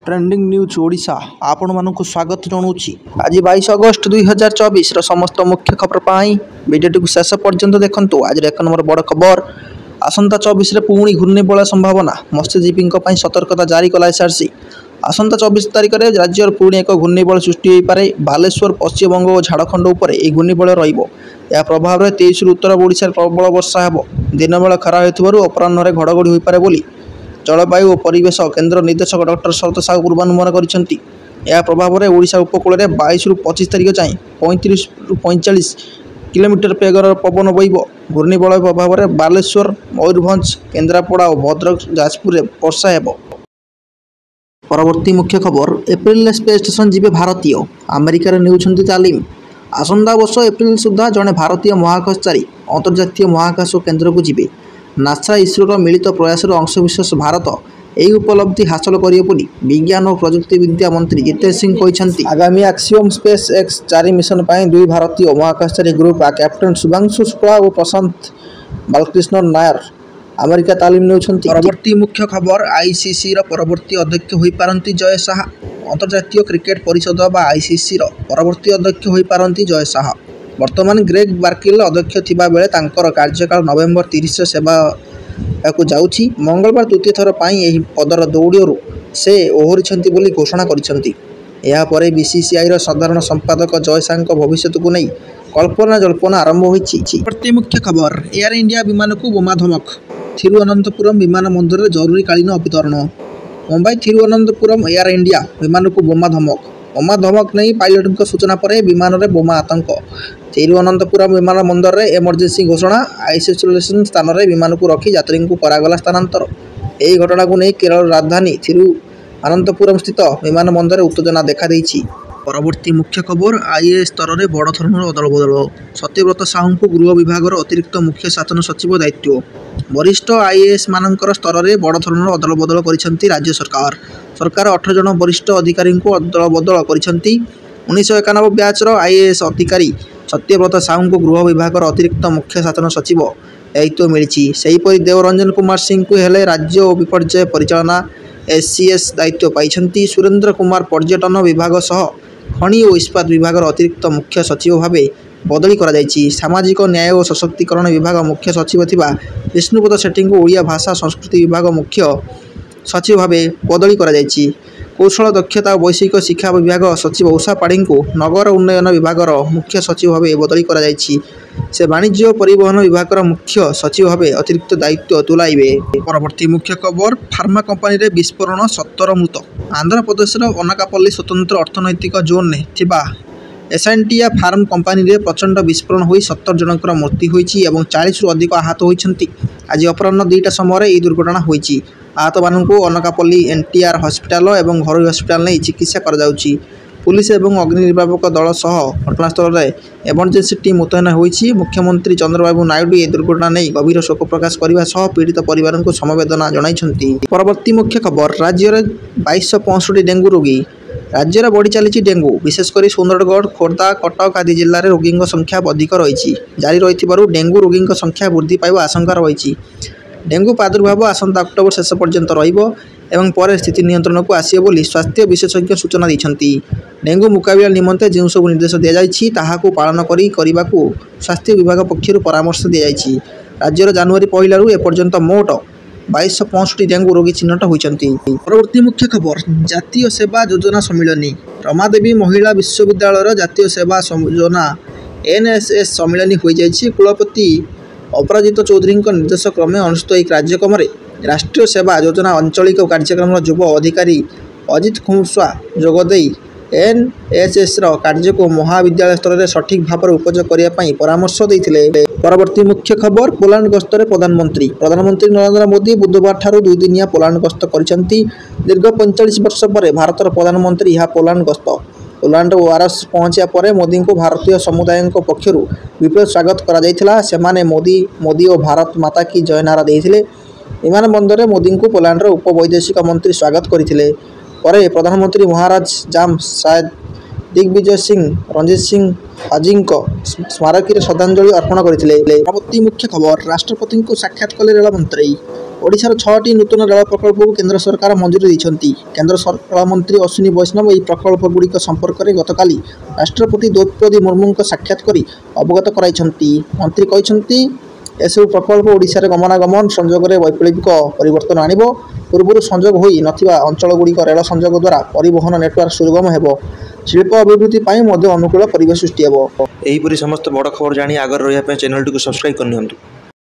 Trending news Odisha आपण मानक स्वागत जनाऊँगी। आज 22 अगस्त 2024 समस्त मुख्य खबर पाई वीडियो शेष पर्यंत देखंतु। आज एक नंबर बड़ खबर आसंता 24 रे पुणी घूर्णिबलय संभावना मत्स्यजीवी सतर्कता जारी कला एसआरसी। आसंता 24 तारिख में राज्य पुणी एक घूर्णिबलय सृष्टि हो पारे। बालेश्वर पश्चिमबंग और झारखंड उपर यह घूर्णिबलय रहा प्रभाव में 23 उत्तर ओडिशा प्रबल वर्षा हो दिन बेला खरा हो अपराह्न घड़घड़ी हो पारे बोली जलवायु और परिवेश केन्द्र निर्देशक डॉक्टर शरत साहू पूर्वानुमान करछंती। यह प्रभाव में ओडिशा उपकूल में 22 ରୁ 25 तारिख जाए 35 ରୁ 45 किलोमीटर बेगर पवन बहब। घूर्णिबलय प्रभाव में बालेश्वर मयूरभंज केन्द्रापड़ा और भद्रक जाजपुर वर्षा हो। परवर्ती मुख्य खबर एप्रिल स्पेस स्टेशन जीवे भारतीय अमेरिकार नेउछंती तालीम। आसंता वर्ष एप्रिल सुधा जड़े भारतीय महाकाशचारी अंतर्जातीय महाकाश केन्द्र को जीवे। नासा इसरोर मिलित प्रयास अंशविशेष भारत यही उपलब्धि हासिल करियो बोली विज्ञान और प्रजुक्ति विद्या मंत्री जितेश सिंह कहते। आगामी एक्सियोम स्पेस एक्स 4 मिशन पर दुई भारतीय महाकाशचारी ग्रुप कैप्टेन शुभांशु शुक्ला और प्रशांत बालकृष्णन नायर अमेरिका तालीम नेउछंती। परवर्ती मुख्य खबर आईसीसी परवर्ती अध्यक्ष हो पारंती जय शाह। अंतर्जातीय क्रिकेट परिषद बा आईसीसी परवर्ती अध्यक्ष हो पारंती जय शाह। वर्तमान ग्रेग बार्किल अध्यक्ष थिबा बेले तांकर कार्यकाल नवेम्बर 30 सेवा को जाउछि। मंगलवार द्वितीय थर यही पदर दौड़ू से ओहरी बोली घोषणा करिसेंती। या परे बीसीसीआई साधारण संपादक जय शाह भविष्य को नहीं कल्पना जल्पना आरंभ होइछि। प्रति मुख्य खबर एयर इंडिया विमान को बोमा धमक। थिरुवनंतपुरम विमान बंदर में जरूरीकालीन अवतरण। मुंबई थिरुवनंतपुरम एयर इंडिया विमान को बोमा धमक नहीं पायलट सूचना पर विमान में बोमा आतंक। थिरुवनंतपुरम विमान बंदर में इमरजेंसी घोषणा। आइसोलेशन स्थान में विमान को रखी यात्री को करागला स्थानांतर। यही घटना को नहीं केरल राजधानी थिरुवनंतपुरम स्थित विमान बंदर में उत्तेजना देखा देइछि। परवर्ती मुख्य खबर आईएएस स्तर में बड़ धरणर अदल बदल। सत्यव्रत साहू को गृह विभाग अतिरिक्त मुख्य शासन सचिव दायित्व। वरिष्ठ आईएएस मानकर स्तर में बड़ धरणर अदल बदल करिसेंती राज्य सरकार। 18 जन वरिष्ठ अधिकारी को अदल बदल करिसेंती। 1991 बैचर आईएएस अधिकारी सत्यव्रत साहू को गृह विभाग अतिरिक्त मुख्य शासन सचिव दायित्व मिली। सेहीपरि देवरंजन कुमार सिंह को हेले राज्य और विपर्यय परिचालना एससीएस दायित्व पाइछंती। सुरेंद्र कुमार पर्यटन विभाग सह खनि और इस्पात विभाग अतिरिक्त मुख्य सचिव भाव बदली कराଯାଇଛି। सामाजिक न्याय और सशक्तिकरण विभाग मुख्य सचिव थिबा विष्णुपद सेठी को ओडिया भाषा संस्कृति विभाग मुख्य सचिव भाव बदली कराଯାଇଛି। कौशल दक्षता और वैषयिक शिक्षा विभाग सचिव उषा पाढ़ी को नगर उन्नयन विभाग मुख्य सचिव भाव बदली कराଯାଇଛି। से वाणिज्य और परिवहन विभाग मुख्य सचिव भाव अतिरिक्त दायित्व तुलाइबे। परवर्ती मुख्य खबर फार्मा कंपानी रे विस्फोरण 17 मृत। आंध्र प्रदेश अनाकापल्ली स्वतंत्र अर्थनैतिक जोन ने थिबा एसांटिया फार्म कंपानी रे प्रचंड विस्फोरण होई 17 जनकर मृत्यु होईछि एवं 40 रु अधिक आहत होइछंती। आज अपराह्न 2टा समय यह दुर्घटना होईछि। आहत मानू अनाकापल्ली एनटीआर हॉस्पिटल एवं घरोई हॉस्पिटल नहीं चिकित्सा कर जाउछि। पुलिस एवं अग्निनिर्वापक दल सह घटनास्थल में इमरजेंसी टीम मुतयन होईछि। मुख्यमंत्री चंद्रबाबू नायडू ए दुर्घटना नहीं गभीर शोक प्रकाश करने सह पीड़ित परिवार को समवेदना जणाइछंती। परवर्ती मुख्य खबर राज्य में 2265 डेंगू रोगी। राज्य में बढ़ी चली डेंगू विशेषकर सुंदरगढ़ खोर्धा कटक आदि जिले में रोगी संख्या अधिक रही जारी रही डेंगू रोगी संख्या वृद्धि पाइबा आशंका रही। डेंगू प्रादुर्भाव आसंता अक्टोबर शेष पर्यंत रहिबो एवं पर स्थिति नियंत्रण को आसियो बोली स्वास्थ्य विशेषज्ञ सूचना दैछंती। डेंगू मुकाबला निमंते जो सब निर्देश दि जाइछि ताहाकु पालन करने स्वास्थ्य विभाग पक्षर परामर्श दि जाइछि। राज्यर जनवरी 1 रु एपर्यंत मोट 2265 डेंगू रोगी चिन्हट होइछंती। परवर्ती मुख्य खबर जातीय सेवा योजना सम्मिलनी। रमादेवी महिला विश्वविद्यालय जातीय सेवा योजना एनएसएस सम्मिलनी हो जाइछि। कुलपति अपराजित चौधरी निर्देश क्रमे अनुष्ठित कार्यक्रम में राष्ट्रीय सेवा योजना आंचलिक कार्यक्रम युव अधिकारी अजित खुमस्वा जोगदे एनएसएस कार्य को महाविद्यालय स्तर में सठिक भाव में उपयोग करने परामर्श देते। परवर्ती मुख्य खबर पोलैंड गस्तर प्रधानमंत्री नरेंद्र मोदी बुधवार ठारू 2 दिनिया पोलैंड गस्त करिसेंती। दीर्घ 45 वर्ष पर भारतर प्रधानमंत्री यह पोलैंड गस्त। पोलैंड वारस पहुंचा पर मोदी को भारतीय समुदाय पक्षर विपुल स्वागत करा सेमाने मोदी और भारत माता की जय नारा देते। विमान बंदर में मोदी को पोलैंड उपवैदेशिक मंत्री स्वागत करते। प्रधानमंत्री महाराज जाम शायद दिग्विजय सिंह रणजीत सिंह हाजी स्मारकी श्रद्धांजलि अर्पण करते। परवर्ती मुख्य खबर राष्ट्रपति को साक्षात कले रेल मंत्री। ଓଡ଼ିଶାର 6ଟି ନୂତନ ରେଳ ପ୍ରକଳ୍ପକୁ କେନ୍ଦ୍ର ସରକାର ମଞ୍ଜୁରୀ ଦେଇଛନ୍ତି। କେନ୍ଦ୍ର ରେଳ ମନ୍ତ୍ରୀ ଅଶ୍ୱିନୀ ବୈଷ୍ଣବ ଏହି ପ୍ରକଳ୍ପଗୁଡ଼ିକ ସମ୍ପର୍କରେ ଗତକାଲି ରାଷ୍ଟ୍ରପତି ଦ୍ରୌପଦୀ ମୁର୍ମୁଙ୍କ ସାକ୍ଷାତ କରି ଅବଗତ କରାଇଛନ୍ତି। ମନ୍ତ୍ରୀ କହିଛନ୍ତି, ଏସବୁ ପ୍ରକଳ୍ପ ଓଡ଼ିଶାରେ ଗମନାଗମନ ସଂଯୋଗରେ ବୈପ୍ଳବିକ ପରିବର୍ତ୍ତନ ଆଣିବ। ପୂର୍ବରୁ ସଂଯୋଗ ହୋଇ ନଥିବା ଅଞ୍ଚଳଗୁଡ଼ିକ ରେଳ ସଂଯୋଗ ଦ୍ୱାରା ପରିବହନ ନେଟୱାର୍କ ସୁଗମ ହେବ। ଶିଳ୍ପ ଅଭିବୃଦ୍ଧି ପାଇଁ ମଧ୍ୟ ଅନୁକୂଳ ପରିବେଶ ସୃଷ୍ଟି ହେବ। ଏହିପରି ସମସ୍ତ ବଡ଼ ଖବର ଜାଣି ଆଗରେ ରହିବା ପାଇଁ ଚ୍ୟାନେଲଟିକୁ ସବସ୍କ୍ରାଇବ୍ କରିନିଅନ୍ତୁ।